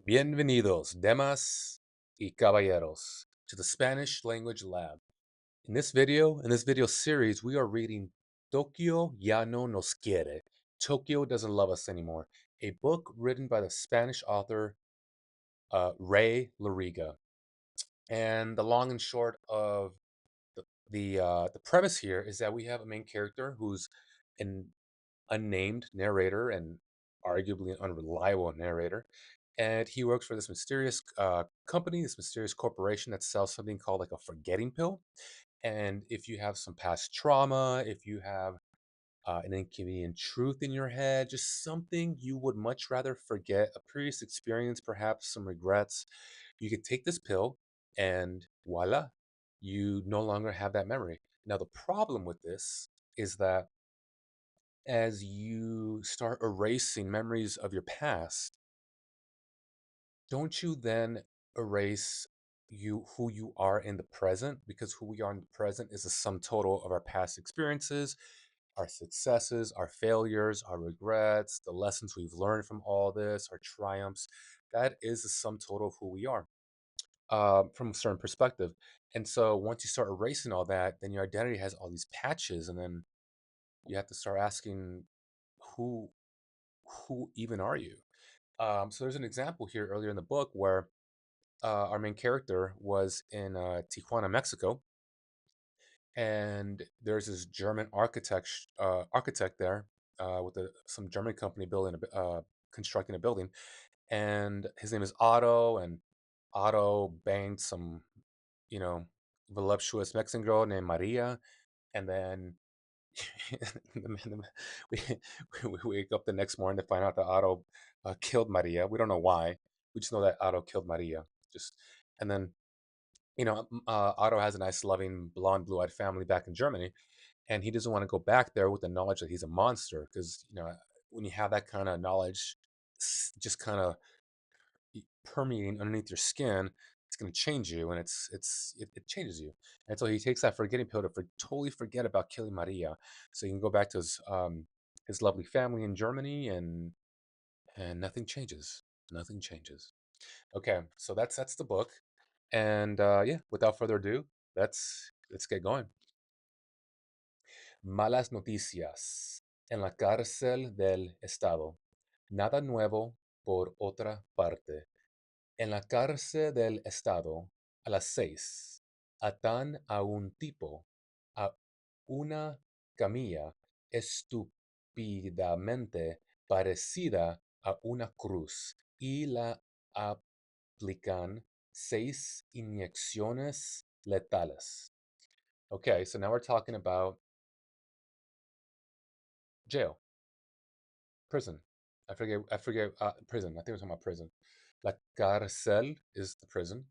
Bienvenidos, damas y caballeros, to the Spanish Language Lab. In this video series, we are reading Tokio ya no nos quiere. Tokyo doesn't love us anymore. A book written by the Spanish author Ray Loriga. And the long and short of the premise here is that we have a main character who's an unnamed narrator and arguably an unreliable narrator. And he works for this mysterious company, this mysterious corporation that sells something called like a forgetting pill. And if you have some past trauma, if you have an inconvenient truth in your head, just something you would much rather forget, a previous experience, perhaps some regrets, you could take this pill and voila, you no longer have that memory. Now, the problem with this is that as you start erasing memories of your past, don't you then erase who you are in the present? Because who we are in the present is the sum total of our past experiences, our successes, our failures, our regrets, the lessons we've learned from all this, our triumphs. That is the sum total of who we are from a certain perspective. And so once you start erasing all that, then your identity has all these patches, and then you have to start asking who who even are you? So there's an example here earlier in the book where our main character was in Tijuana, Mexico, and there's this German architect there with some German company constructing a building, and his name is Otto, and Otto banged some, you know, voluptuous Mexican girl named Maria, and then we, we wake up the next morning to find out that Otto killed Maria. We don't know why. We just know that Otto killed Maria. Just and then Otto has a nice, loving, blonde, blue-eyed family back in Germany, and he doesn't want to go back there with the knowledge that he's a monster. Because when you have that kind of knowledge, just kind of permeating underneath your skin, it's going to change you, and it changes you. And so he takes that forgetting pill to totally forget about killing Maria, so he can go back to his lovely family in Germany, and nothing changes. Nothing changes. Okay, so that's the book, and yeah, without further ado, let's get going. Malas noticias en la cárcel del estado. Nada nuevo por otra parte. En la cárcel del estado, a las 6, atan a un tipo a una camilla estúpidamente parecida a una cruz y la aplican 6 inyecciones letales. Okay, so now we're talking about jail, prison. I forget prison. I think we're talking about prison. La cárcel is the prison.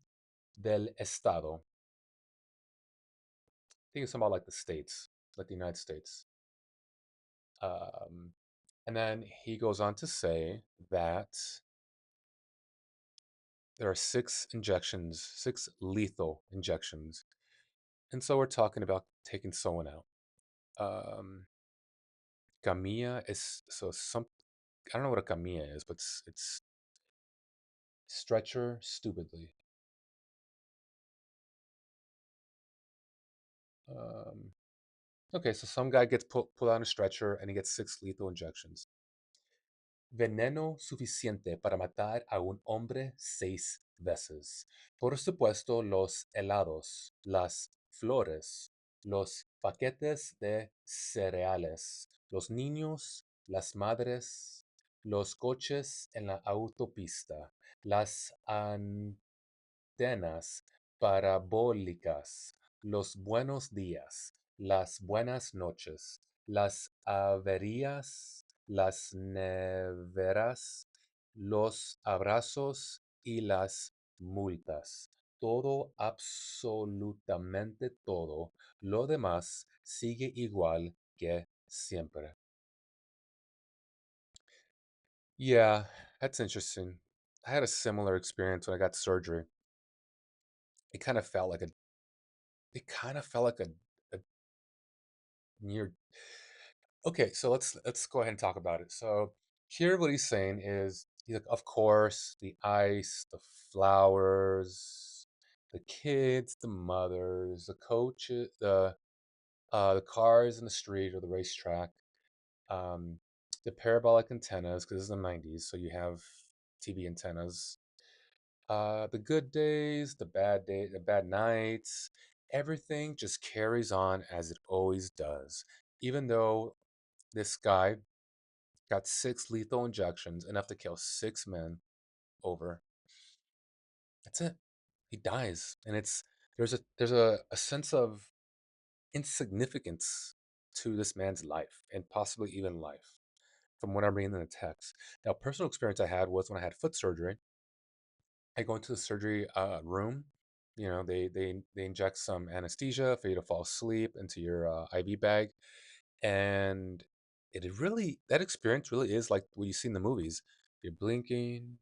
Del estado. I think it's talking about like the states, like the United States. Um, and then he goes on to say that there are 6 injections, 6 lethal injections. And so we're talking about taking someone out. Camilla is I don't know what a camilla is, but it's stretcher stupidly. Um, okay, so some guy gets pulled on a stretcher and he gets 6 lethal injections. Veneno suficiente para matar a un hombre 6 veces. Por supuesto, los helados, las flores, los paquetes de cereales, los niños, las madres, los coches en la autopista, las antenas parabólicas, los buenos días, las buenas noches, las averías, las neveras, los abrazos y las multas. Todo, absolutamente todo. Lo demás sigue igual que siempre. Yeah, that's interesting. I had a similar experience when I got surgery. It kind of felt like a it kind of felt like a near. Okay, so let's go ahead and talk about it. So here what he's saying is He's like, of course, the ice, the flowers, the kids, the mothers, the coaches, the cars in the street or the racetrack, um, the parabolic antennas, because this is the 90s, so you have TV antennas, the good days, the bad nights, everything just carries on as it always does. Even though this guy got 6 lethal injections, enough to kill 6 men over, that's it. He dies. And there's a sense of insignificance to this man's life and possibly even life from what I'm reading in the text. Now, personal experience I had was when I had foot surgery. I go into the surgery room. You know, they inject some anesthesia for you to fall asleep into your IV bag, and that experience really is like what you see in the movies. You're blinking,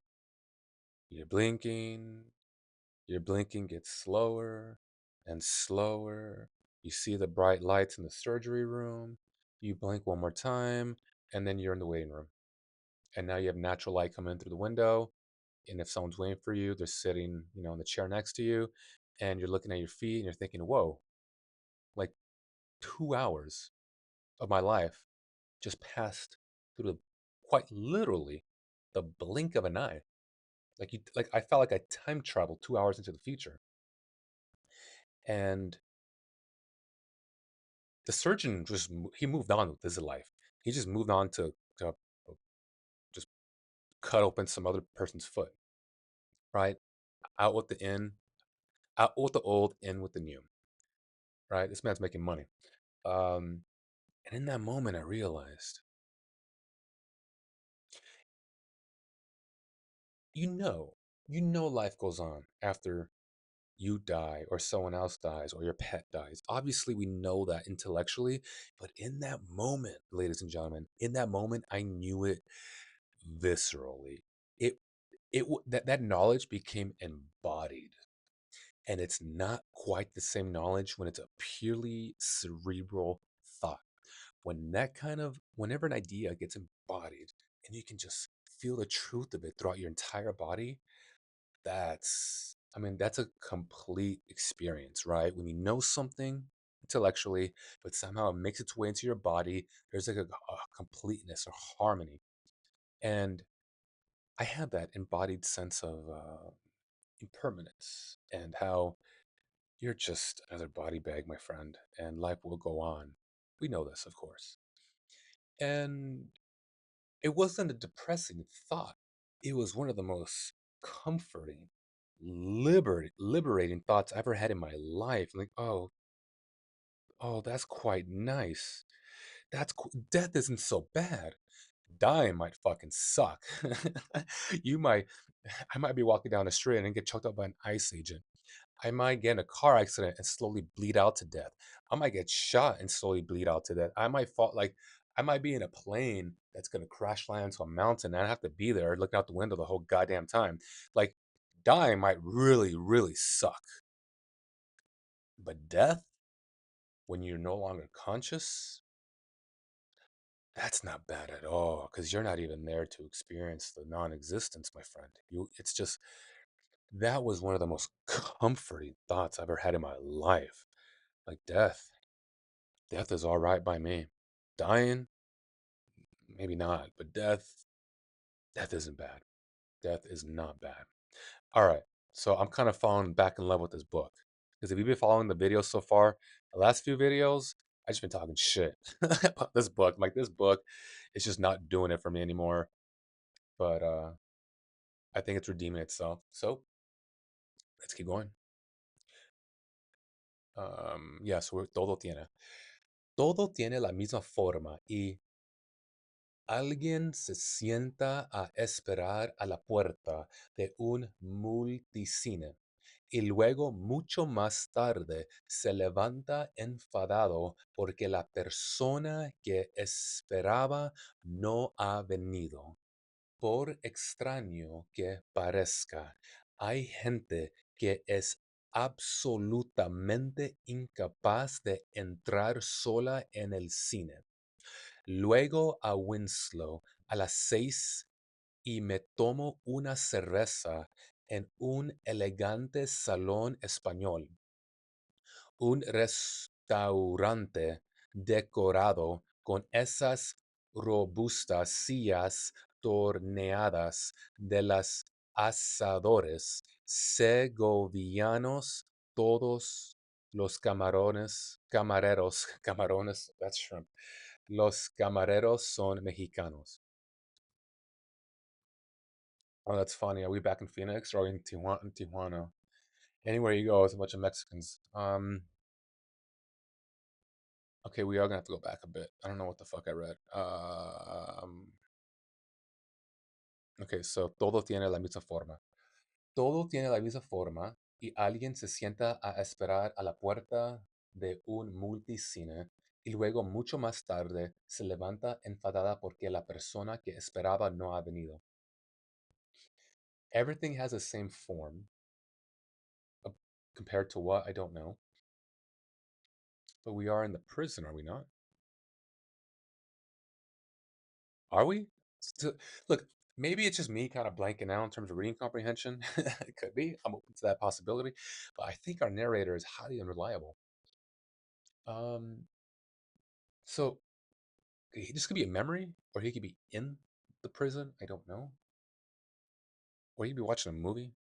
you're blinking, your blinking gets slower and slower. You see the bright lights in the surgery room. You blink one more time, and then you're in the waiting room. And now you have natural light coming in through the window. And if someone's waiting for you, they're sitting, in the chair next to you, and you're looking at your feet and you're thinking, whoa, like 2 hours of my life just passed through quite literally the blink of an eye. Like I felt like I time traveled 2 hours into the future. And the surgeon he moved on with his life. He just moved on to just cut open some other person's foot, right? Out with the in, out with the old, in with the new, right? This man's making money. Um, and in that moment, I realized, you know, life goes on after you die or someone else dies or your pet dies. Obviously, we know that intellectually, but in that moment, ladies and gentlemen, in that moment, I knew it viscerally. It that knowledge became embodied, and it's not quite the same knowledge when it's a purely cerebral thought. Whenever an idea gets embodied and you can just feel the truth of it throughout your entire body, that's a complete experience, right? When you know something intellectually, but somehow it makes its way into your body, there's like a completeness or harmony. And I had that embodied sense of impermanence and how you're just another body bag, my friend, and life will go on. We know this, of course. And it wasn't a depressing thought. It was one of the most comforting, liberating thoughts I ever had in my life. Like, oh, that's quite nice. Death isn't so bad. Dying might fucking suck. you might, I might be walking down the street and get choked up by an ICE agent. I might get in a car accident and slowly bleed out to death. I might get shot and slowly bleed out to death. I might be in a plane that's gonna crash land into a mountain and I have to be there looking out the window the whole goddamn time. Like, dying might really, really suck. But death, when you're no longer conscious, that's not bad at all, because you're not even there to experience the non-existence, my friend. It's just that was one of the most comforting thoughts I've ever had in my life. Like death is all right by me. Dying, maybe not, but death isn't bad. Death is not bad. All right, so I'm kind of falling back in love with this book because if you've been following the videos so far, the last few videos, I just been talking shit about this book. Like this book, it's just not doing it for me anymore. But I think it's redeeming itself. So let's keep going. Yeah, so todo tiene. Todo tiene la misma forma y alguien se sienta a esperar a la puerta de un multicine y luego mucho más tarde se levanta enfadado porque la persona que esperaba no ha venido. Por extraño que parezca, hay gente que es absolutamente incapaz de entrar sola en el cine. Luego a Winslow a las 6 y me tomo una cerveza en un elegante salón español, un restaurante decorado con esas robustas sillas torneadas de las asadores segovianos, todos los camareros, that's shrimp. Los camareros son mexicanos. Oh, that's funny. Are we back in Phoenix or are we in Tijuana? Anywhere you go, it's a bunch of Mexicans. Okay, we are gonna have to go back a bit. I don't know what the fuck I read. Okay, so todo tiene la misma forma. Todo tiene la misma forma y alguien se sienta a esperar a la puerta de un multicine y luego mucho más tarde se levanta enfadada porque la persona que esperaba no ha venido. Everything has the same form. uh, Compared to what? I don't know. But we are in the prison, are we not? Are we? So- Look, maybe it's just me kind of blanking out in terms of reading comprehension. It could be. I'm open to that possibility. But I think our narrator is highly unreliable. Um, so this could be a memory, or he could be in the prison. I don't know. Or he could be watching a movie.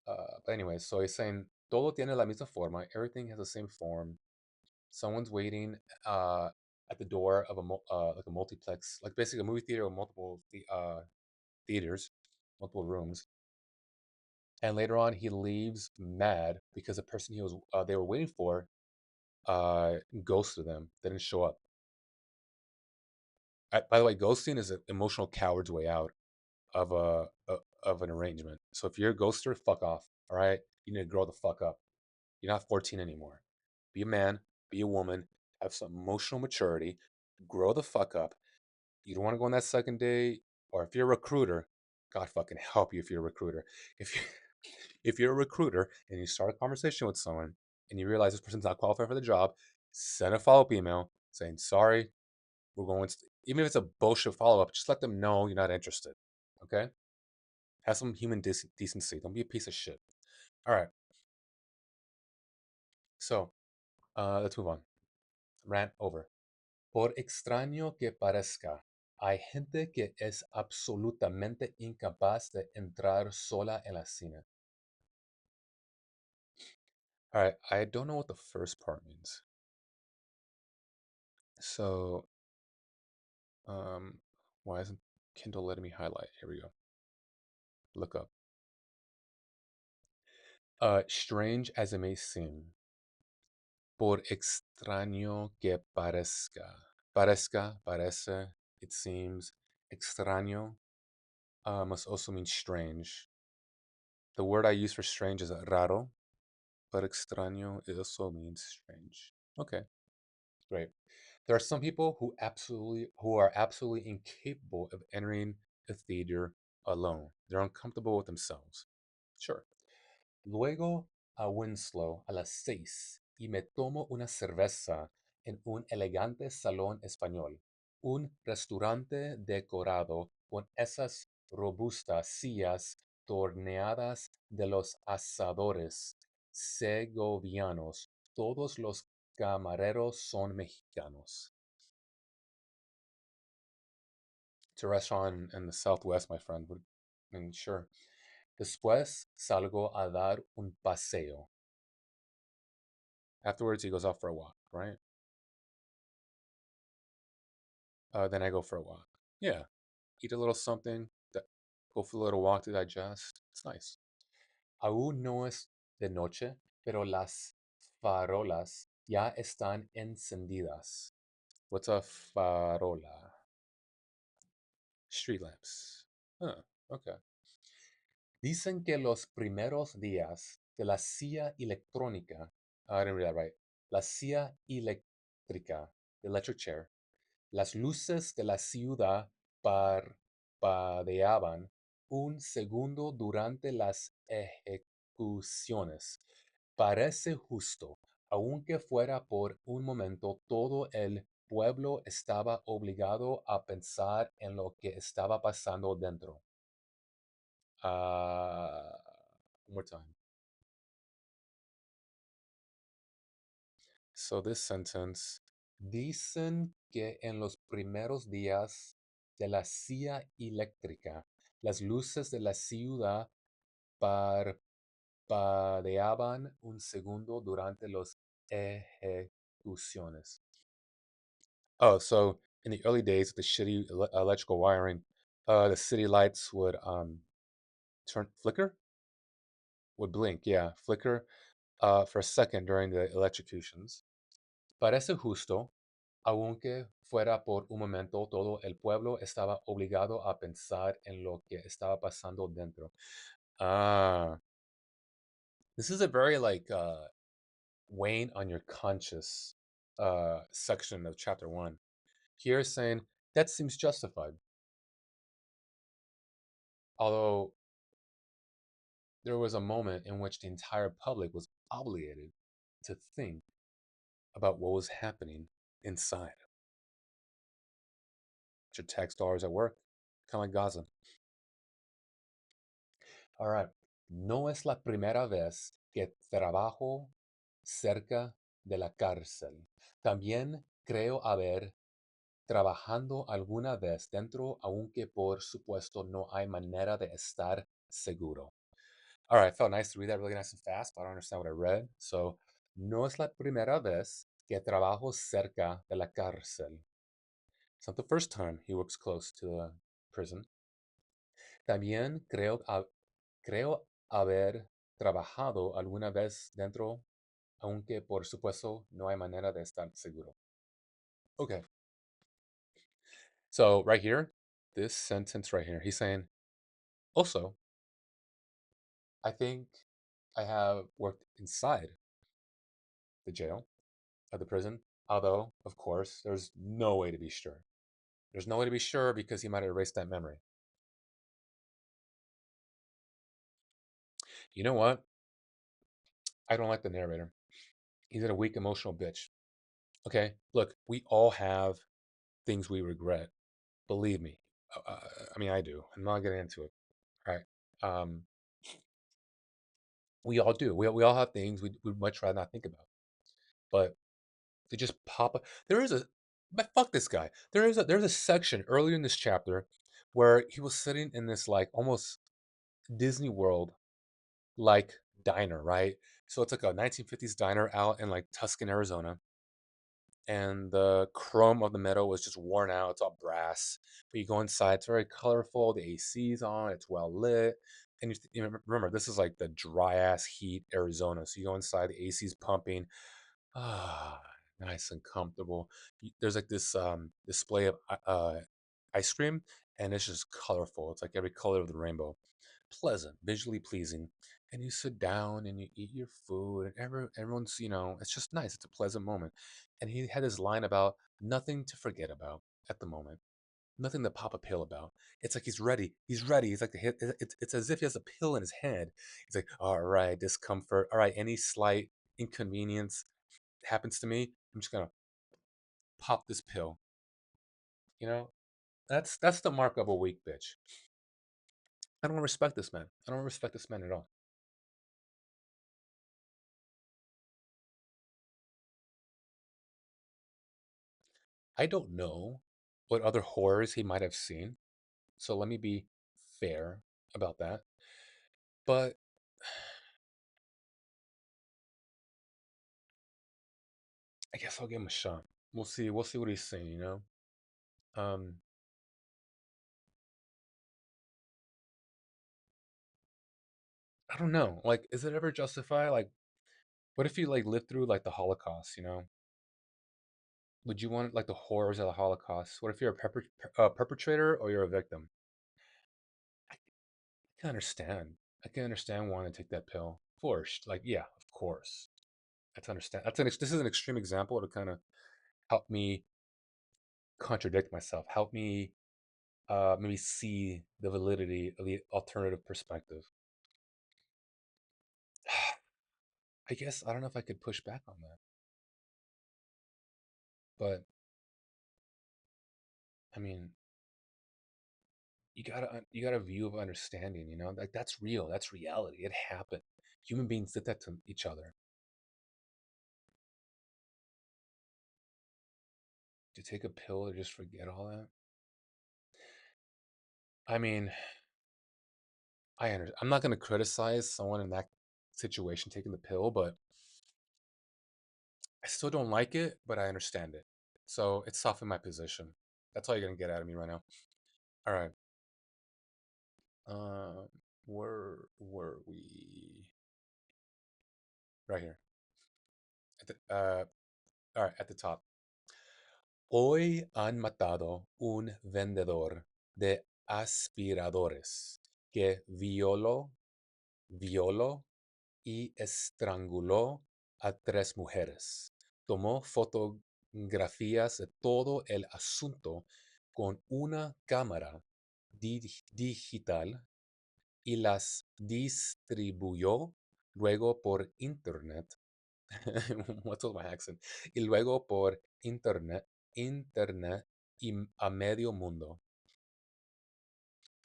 But anyway, so he's saying todo tiene la misma forma. Everything has the same form. Someone's waiting uh, at the door of like a multiplex, like basically a movie theater with multiple theaters, multiple rooms. And later on, he leaves mad because the person they were waiting for ghosted them. They didn't show up. By the way, ghosting is an emotional coward's way out of of an arrangement. So if you're a ghoster, fuck off. All right, you need to grow the fuck up. You're not 14 anymore. Be a man. Be a woman. Have some emotional maturity. Grow the fuck up. You don't want to go on that second date, or if you're a recruiter, God fucking help you if you're a recruiter. If you if you're a recruiter and you start a conversation with someone and you realize this person's not qualified for the job, send a follow-up email saying sorry, we're going. Even if it's a bullshit follow-up, just let them know you're not interested. Okay? Have some human decency. Don't be a piece of shit. All right. So let's move on. Rant over. Por extraño que parezca, hay gente que es absolutamente incapaz de entrar sola en la cine. All right, I don't know what the first part means. So, why isn't Kindle letting me highlight? Here we go. Look up. Strange as it may seem, por extraño que parezca. Parezca, parece, it seems. Extraño must also mean strange. The word I use for strange is raro, but extraño it also means strange. Okay, great. There are some people who are absolutely incapable of entering a theater alone. They're uncomfortable with themselves. Sure. Luego a Winslow a las 6 y me tomo una cerveza en un elegante salón español, un restaurante decorado con esas robustas sillas torneadas de los asadores segovianos. Todos los camareros son mexicanos. It's a restaurant in the Southwest, my friend. Sure. Después salgo a dar un paseo. Afterwards, he goes off for a walk, right? Then I go for a walk. Yeah, eat a little something, go for a little walk to digest. It's nice. Aún no es de noche, pero las farolas ya están encendidas. What's a farola? Street lamps. Huh, okay. Dicen que los primeros días de la silla electrónica, I didn't read that right. La silla eléctrica, the electric chair, las luces de la ciudad parpadeaban un segundo durante las ejecuciones. Parece justo, aunque fuera por un momento, todo el pueblo estaba obligado a pensar en lo que estaba pasando dentro. Uh, one more time. So this sentence, dicen que en los primeros días de la silla eléctrica, las luces de la ciudad parpadeaban un segundo durante las ejecuciones. Oh, so in the early days of the shitty electrical wiring, the city lights would would blink, yeah, flicker for a second during the electrocutions. Parece justo, aunque fuera por un momento, todo el pueblo estaba obligado a pensar en lo que estaba pasando dentro. Ah, this is a very like weighing on your conscious section of chapter one. Here saying that seems justified, although there was a moment in which the entire public was obligated to think about what was happening inside. Your tax dollars at work, kind of like Gaza. All right. No es la primera vez que trabajo cerca de la cárcel. También creo haber trabajando alguna vez dentro, aunque por supuesto no hay manera de estar seguro. All right, it felt nice to read that really nice and fast, but I don't understand what I read. So, no es la primera vez que trabajo cerca de la cárcel. It's not the first time he works close to the prison. También creo haber trabajado alguna vez dentro, aunque por supuesto no hay manera de estar seguro. Okay. So right here, this sentence right here, he's saying, also, I think I have worked inside the jail of the prison, although, of course, there's no way to be sure. There's no way to be sure because he might have erased that memory. You know what? I don't like the narrator. He's a weak emotional bitch. Okay? Look, we all have things we regret. Believe me. I mean, I do. I'm not getting into it. Right? Um, we all do. We all have things we'd much rather not think about. But they just pop up. There is a, but fuck this guy. There's a section earlier in this chapter where he was sitting in this like almost Disney World like diner, right? So it's like a 1950s diner out in like Tuscan, Arizona. And the chrome of the metal was just worn out. It's all brass. But you go inside, it's very colorful. The AC's on, it's well lit. And remember, this is like the dry ass heat Arizona. So you go inside, the AC's pumping. Ah, nice and comfortable. There's like this display of ice cream, and it's just colorful. It's like every color of the rainbow. Pleasant, visually pleasing. And you sit down and you eat your food, and everyone's, it's just nice. It's a pleasant moment. And he had this line about nothing to forget about at the moment, nothing to pop a pill about. It's like he's ready. He's ready. He's like it's as if he has a pill in his hand. He's like, all right, discomfort. All right, any slight inconvenience happens to me, I'm just gonna pop this pill. You know, that's the mark of a weak bitch. I don't respect this man. I don't respect this man at all. I don't know what other horrors he might have seen, so let me be fair about that. But I guess I'll give him a shot. We'll see. We'll see what he's saying. Um, I don't know. Like, is it ever justified? Like, what if you like lived through like the Holocaust? Would you want like the horrors of the Holocaust? What if you're a perpetrator or you're a victim? I can understand. I can understand wanting to take that pill. Forced. Like, yeah, of course. That's understand. This is an extreme example to kind of help me contradict myself. Help me maybe see the validity of the alternative perspective. I guess I don't know if I could push back on that, but I mean, you got a view of understanding, you know? Like that's real. That's reality. It happened. Human beings did that to each other. To take a pill to just forget all that. I mean, I'm not going to criticize someone in that situation taking the pill, but I still don't like it, but I understand it. So it's softened my position. That's all you're going to get out of me right now. All right. Um, where were we? Right here. All right, at the top. Hoy han matado un vendedor de aspiradores que violó y estranguló a tres mujeres. Tomó fotografías de todo el asunto con una cámara digital y las distribuyó luego por internet. What's with my accent? Y luego por internet y a medio mundo.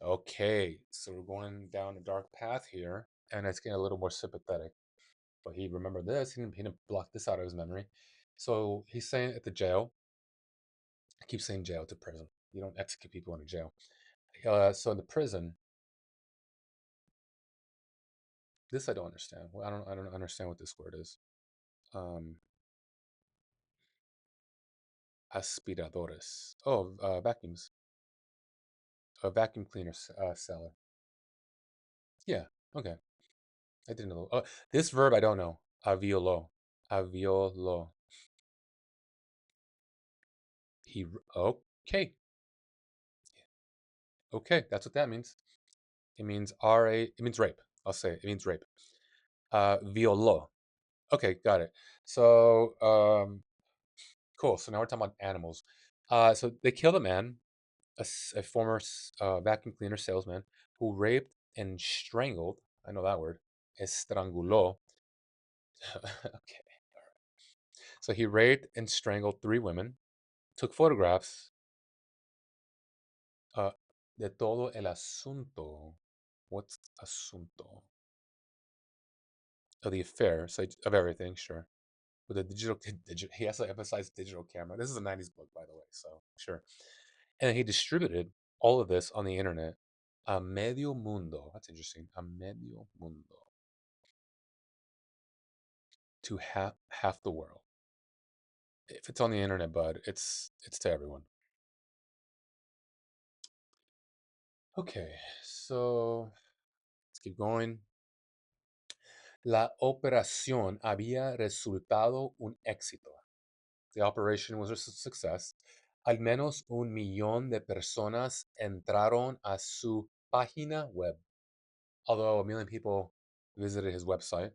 Okay, so we're going down a dark path here, and it's getting a little more sympathetic. But he remembered this. He didn't block this out of his memory. So he's saying at the jail. I keep saying jail to prison. You don't execute people in a jail. So in the prison, this I don't understand. Well, I don't understand what this word is. Um, aspiradores. Oh, vacuums. A vacuum cleaner seller. Yeah. Okay. I didn't know. This verb I don't know. Aviolo. Aviolo. He. Okay. Okay. That's what that means. It means It means rape. I'll say it. It means rape. Violo. Okay, got it. So, cool. So now we're talking about animals. So they killed a man, a former vacuum cleaner salesman, who raped and strangled. I know that word. Estranguló. Okay. So he raped and strangled three women, took photographs uh, de todo el asunto. What's asunto? Of the affair, so of everything, sure. With a he has to emphasize digital camera. This is a 90s book, by the way, so sure. And he distributed all of this on the internet. A medio mundo. That's interesting. A medio mundo. To half the world. If it's on the internet, bud, it's to everyone. Okay, so let's keep going. La operación había resultado un éxito. The operation was a success. Al menos 1 millón de personas entraron a su página web. Although 1 million people visited his website.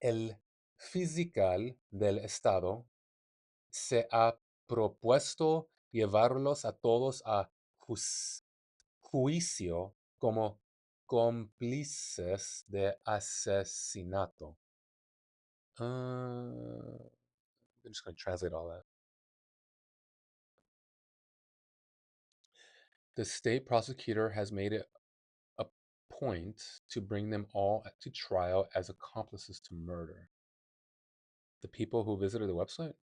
El fiscal del estado se ha propuesto llevarlos a todos a juicio como cómplices de asesinato. I'm just going to translate all that. The state prosecutor has made it a point to bring them all to trial as accomplices to murder. The people who visited the website?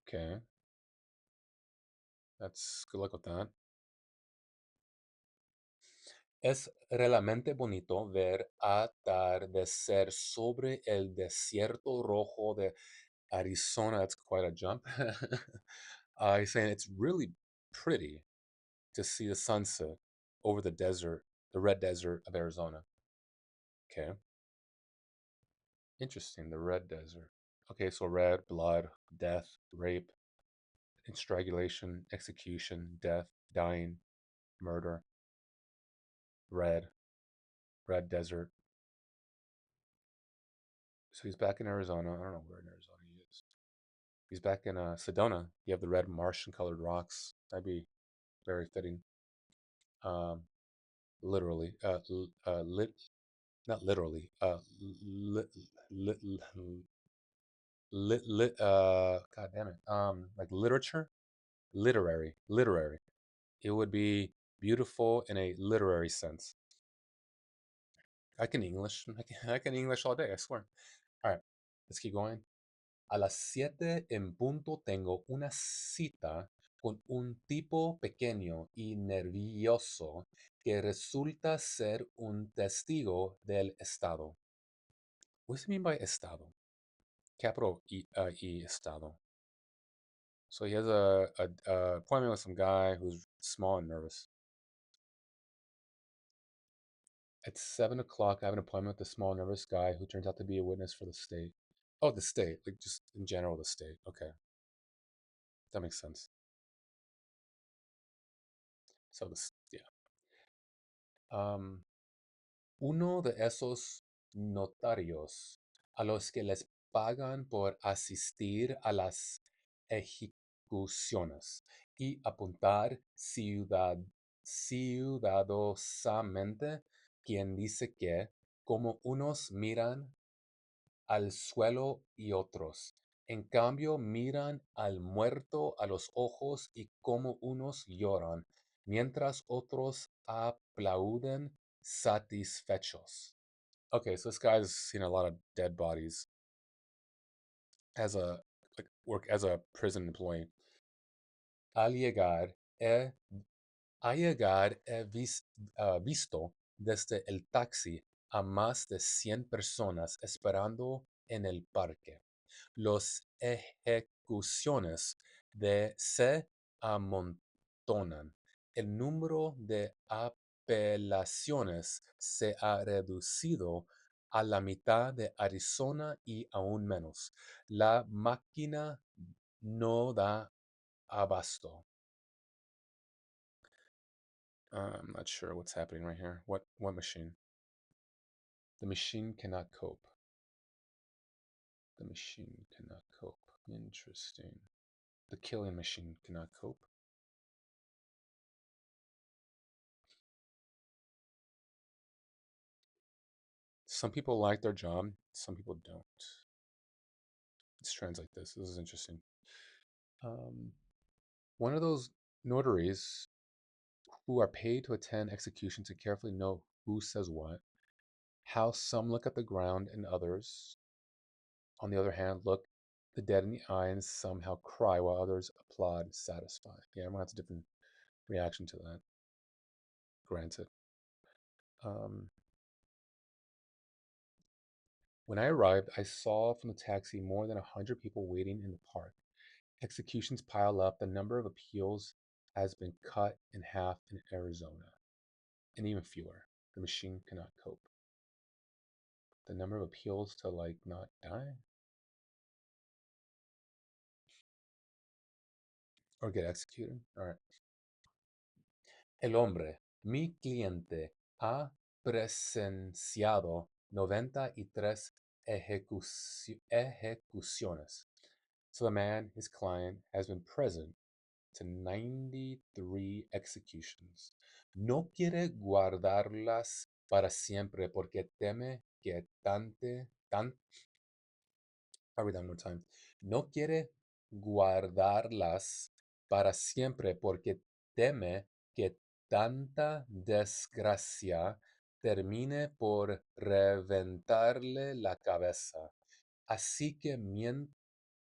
Okay. That's good luck with that. Es realmente bonito ver atardecer sobre el desierto rojo de Arizona. That's quite a jump. He's saying it's really pretty to see the sunset over the desert, the red desert of Arizona. Okay. Interesting. The red desert. Okay, so red, blood, death, rape, strangulation, execution, death, dying, murder, red, red desert. So he's back in Arizona. I don't know where in Arizona he is. He's back in Sedona. You have the red Martian colored rocks. That'd be very fitting. Um, literally, not literally, lit, God damn it, like literature, literary. It would be beautiful in a literary sense. I can English. I can English all day, I swear. All right, let's keep going. A las 7 en punto tengo una cita con un tipo pequeño y nervioso que resulta ser un testigo del Estado. What does it mean by Estado? Capital E, Estado. So he has a appointment with some guy who's small and nervous. At 7 o'clock, I have an appointment with a small, nervous guy who turns out to be a witness for the state. Oh, the state, like just in general, the state. Okay, that makes sense. So this, yeah. Um, Uno de esos notarios a los que les pagan por asistir a las ejecuciones y apuntar ciudadosamente, quien dice que, como unos miran al suelo y otros, en cambio miran al muerto a los ojos y como unos lloran, mientras otros aplauden satisfechos. Okay, so this guy's seen a lot of dead bodies as a like work as a prison employee. Al llegar, he, visto desde el taxi a más de 100 personas esperando en el parque. Las ejecuciones se amontonan. El número de apelaciones se ha reducido a la mitad de Arizona y aún menos. La máquina no da abasto. I'm not sure what's happening right here. What machine? The machine cannot cope. The machine cannot cope. Interesting. The killing machine cannot cope. Some people like their job, some people don't. Let's translate this. This is interesting. Um, One of those notaries who are paid to attend execution to carefully know who says what, how some look at the ground and others, on the other hand, look the dead in the eye and somehow cry while others applaud satisfied. Yeah, everyone has a different reaction to that. Granted. Um, when I arrived, I saw from the taxi more than 100 people waiting in the park. Executions pile up. The number of appeals has been cut in half in Arizona, and even fewer. The machine cannot cope. The number of appeals to like not die or get executed. All right. El hombre, mi cliente, ha presenciado 93 ejecuciones. So the man, his client, has been present to 93 executions. No quiere guardarlas para siempre porque teme que I'll read that one more time. No quiere guardarlas para siempre porque teme que tanta desgracia termine por reventarle la cabeza. Así que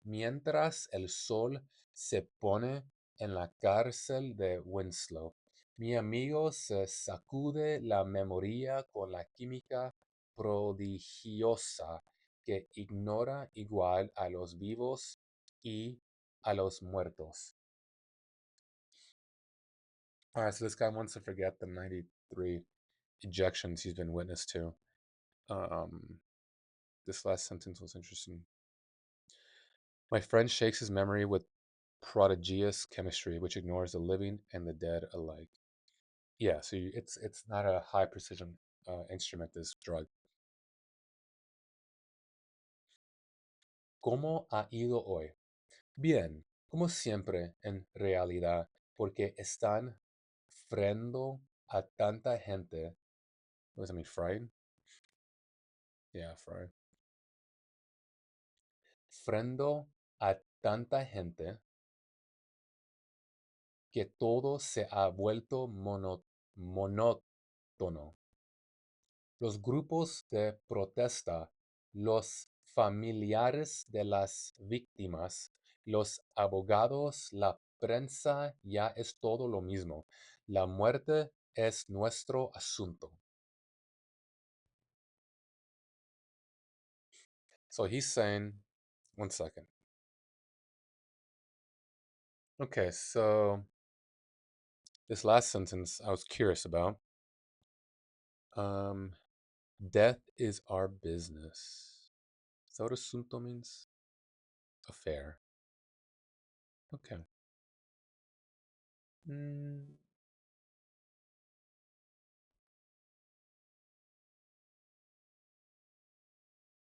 mientras el sol se pone en la cárcel de Winslow, mi amigo se sacude la memoria con la química prodigiosa que ignora igual a los vivos y a los muertos. All right, so this guy wants to forget the 93 ejections he's been witness to. This last sentence was interesting. My friend shakes his memory with prodigious chemistry, which ignores the living and the dead alike. Yeah, so it's not a high precision instrument, this drug. ¿Cómo ha ido hoy? Bien, como siempre, en realidad, porque están friendo a tanta gente. What does that mean? Fried? Yeah, fried. Frendo a tanta gente que todo se ha vuelto monótono. Los grupos de protesta, los familiares de las víctimas, los abogados, la prensa, ya es todo lo mismo. La muerte es nuestro asunto. So he's saying, one second. Okay, so this last sentence I was curious about. Um, Death is our business. Is that what asunto means? Affair. Okay. Mm,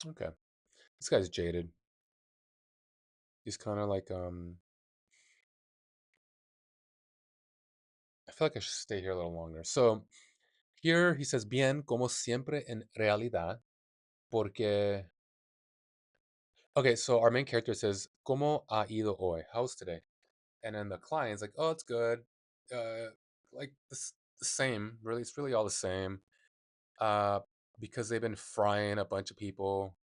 okay. This guy's jaded. He's kind of like I feel like I should stay here a little longer. So here he says bien como siempre en realidad porque okay, so our main character says como ha ido hoy? How's today? And then the client's like, "Oh, it's good." Uh like the same. Really it's really all the same. Uh because they've been frying a bunch of people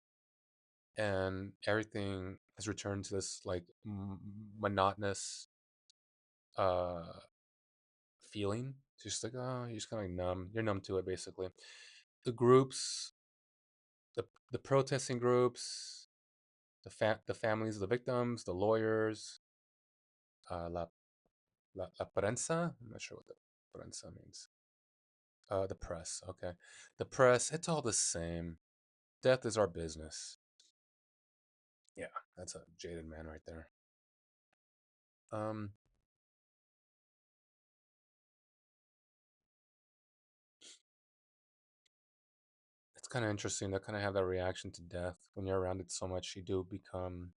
and everything has returned to this like monotonous uh feeling. It's just like, oh, you're just kind of like numb. You're numb to it, basically. The groups, the protesting groups, the families of the victims, the lawyers, la la prensa. I'm not sure what the prensa means. The press. Okay, the press. It's all the same. Death is our business. Yeah, that's a jaded man right there. Um, it's kind of interesting to kind of have that reaction to death when you're around it so much. You do become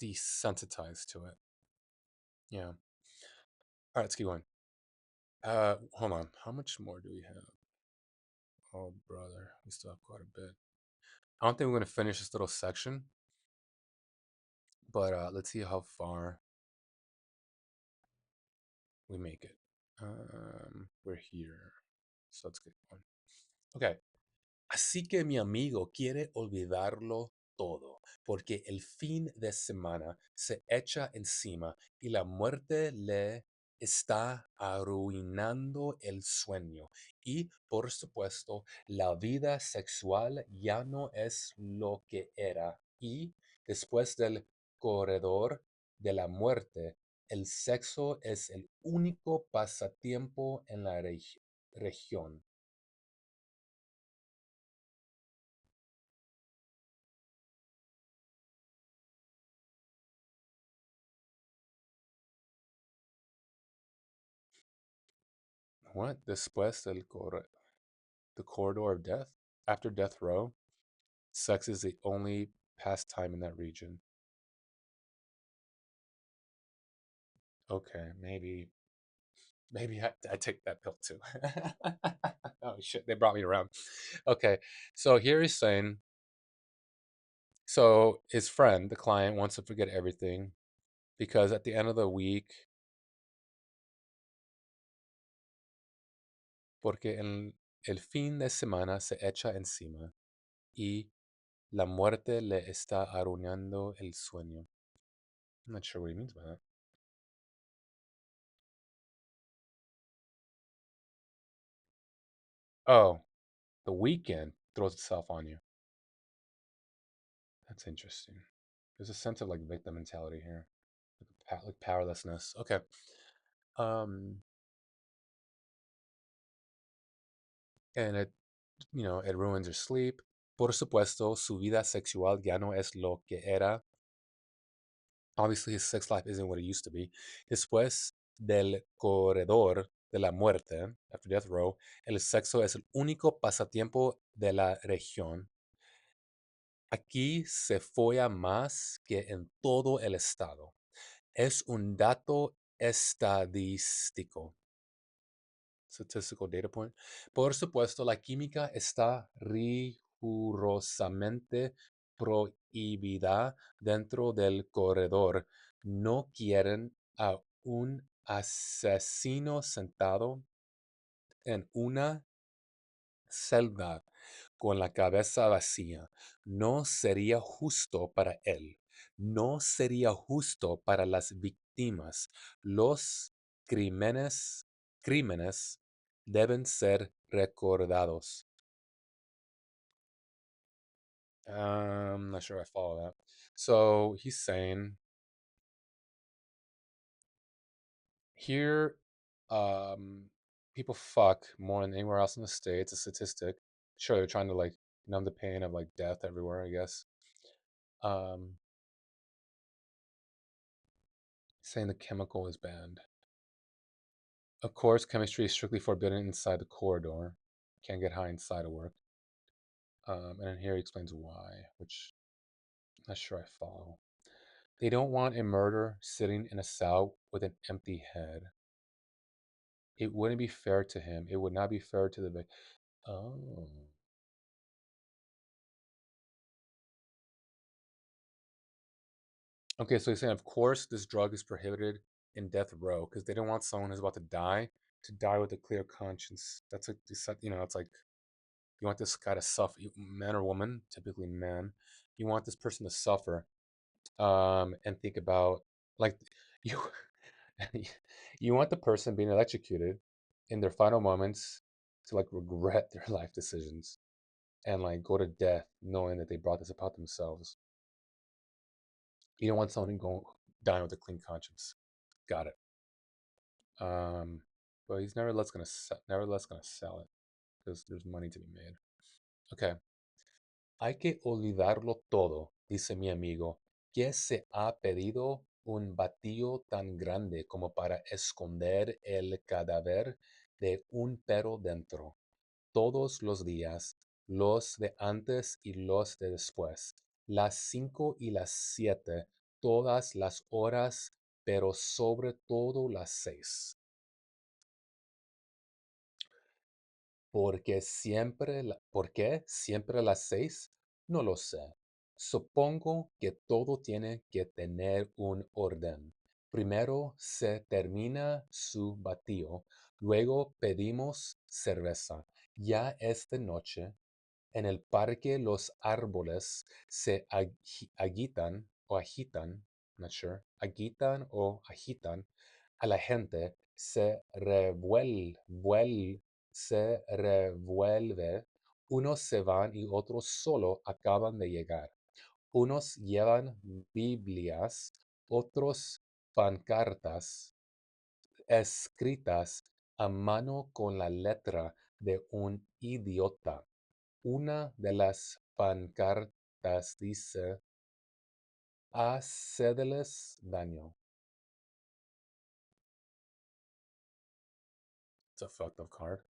desensitized to it. Yeah. All right, let's keep going. Hold on. How much more do we have? Oh, brother, we still have quite a bit. I don't think we're gonna finish this little section, but let's see how far we make it. We're here, so let's get going. Okay. Así que mi amigo quiere olvidarlo todo, porque el fin de semana se echa encima y la muerte le está arruinando el sueño. Y, por supuesto, la vida sexual ya no es lo que era. Y, después del corredor de la muerte, el sexo es el único pasatiempo en la región. What? Después del the corridor of death? After death row? Sex is the only pastime in that region. Okay, maybe I take that pill too. Oh shit, they brought me around. Okay, so here he's saying, so his friend, the client, wants to forget everything because at the end of the week, porque el fin de semana se echa encima y la muerte le está arruinando el sueño. I'm not sure what he means by that. Oh, the weekend throws itself on you. That's interesting. There's a sense of like victim mentality here, like powerlessness. Okay. Um, and it ruins your sleep. Por supuesto, su vida sexual ya no es lo que era. Obviously, his sex life isn't what it used to be. Después del corredor de la muerte, after death row, el sexo es el único pasatiempo de la región. Aquí se folla más que en todo el estado. Es un dato estadístico. Statistical data point. Por supuesto, la química está rigurosamente prohibida dentro del corredor. No quieren a un asesino sentado en una celda con la cabeza vacía. No sería justo para él. No sería justo para las víctimas. Los crímenes deben ser recordados. I'm not sure I follow that. So he's saying here, people fuck more than anywhere else in the state. It's a statistic. Sure, they're trying to like numb the pain of like death everywhere, I guess. Um, saying the chemical is banned. Of course, chemistry is strictly forbidden inside the corridor. Can't get high inside of work. And then here he explains why, which I'm not sure I follow. They don't want a murderer sitting in a cell with an empty head. It wouldn't be fair to him. It would not be fair to the victim. Oh. Okay, so he's saying, of course, this drug is prohibited in death row because they don't want someone who's about to die with a clear conscience. That's like, it's like you want this guy to suffer, man or woman, typically man. You want this person to suffer, and think about like you, you want the person being electrocuted in their final moments to like regret their life decisions and like go to death knowing that they brought this upon themselves. You don't want someone to go dying with a clean conscience. Got it. But he's nevertheless gonna sell it because there's money to be made. Okay. Hay que olvidarlo todo, dice mi amigo, que se ha pedido un vacío tan grande como para esconder el cadáver de un perro dentro. Todos los días, los de antes y los de después, las 5 y las 7, todas las horas, pero sobre todo las 6. ¿Por qué siempre las 6? No lo sé. Supongo que todo tiene que tener un orden. Primero se termina su batido, luego pedimos cerveza. Ya esta noche, en el parque los árboles se agitan, not sure, agitan a la gente, se revuelve, unos se van y otros solo acaban de llegar. Unos llevan Biblias, otros pancartas escritas a mano con la letra de un idiota. Una de las pancartas dice, hacedeles daño. It's a fucked up card.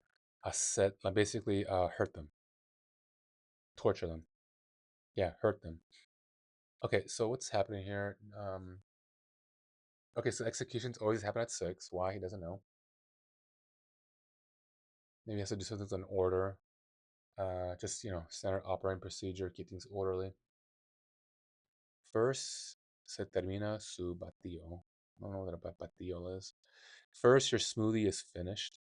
Basically, hurt them, torture them. Yeah, hurt them. Okay, so what's happening here? Okay, so executions always happen at 6. Why? He doesn't know. Maybe he has to do something in order. Just, standard operating procedure, keep things orderly. First, se termina su batido. I don't know what a batido is. First, your smoothie is finished.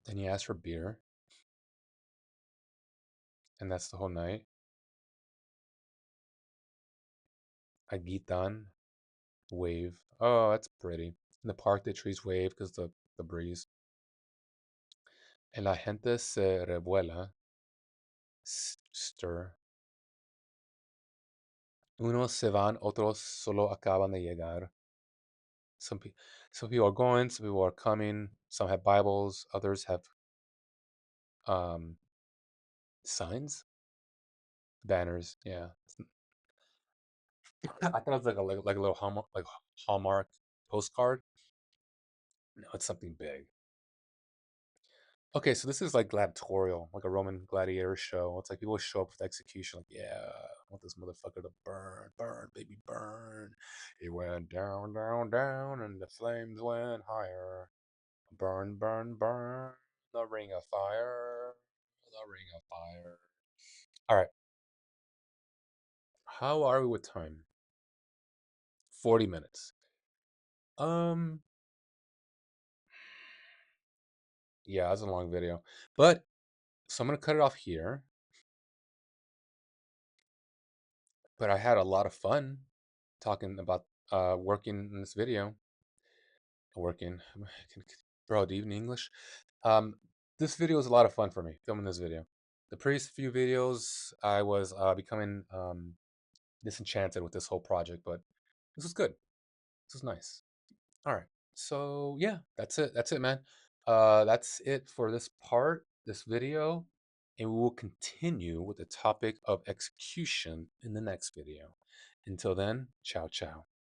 Then you ask for beer. And that's the whole night. Agitan, wave. Oh, that's pretty. In the park, the trees wave because the breeze. And la gente se revuela, stir. Unos se van, otros solo acaban de llegar. Some, some people are going, some people are coming. Some have Bibles, others have um, signs, banners. Yeah, I thought it was like a little Hallmark postcard. No, it's something big. Okay, so this is like gladiatorial, like a Roman gladiator show. It's like people show up for the execution, like, yeah, I want this motherfucker to burn, burn, baby, burn. He went down, down, down, and the flames went higher. Burn, burn, burn, the ring of fire, the ring of fire. All right, how are we with time? 40 minutes. Um, yeah, that's a long video, but so I'm gonna cut it off here. But I had a lot of fun talking about working in this video. Working, bro. Do you even English? Um, this video was a lot of fun for me filming this video. The previous few videos, I was becoming disenchanted with this whole project, but this was good. This was nice. All right. So yeah, that's it. That's it, man. That's it for this part, this video, and we will continue with the topic of execution in the next video. Until then, ciao, ciao.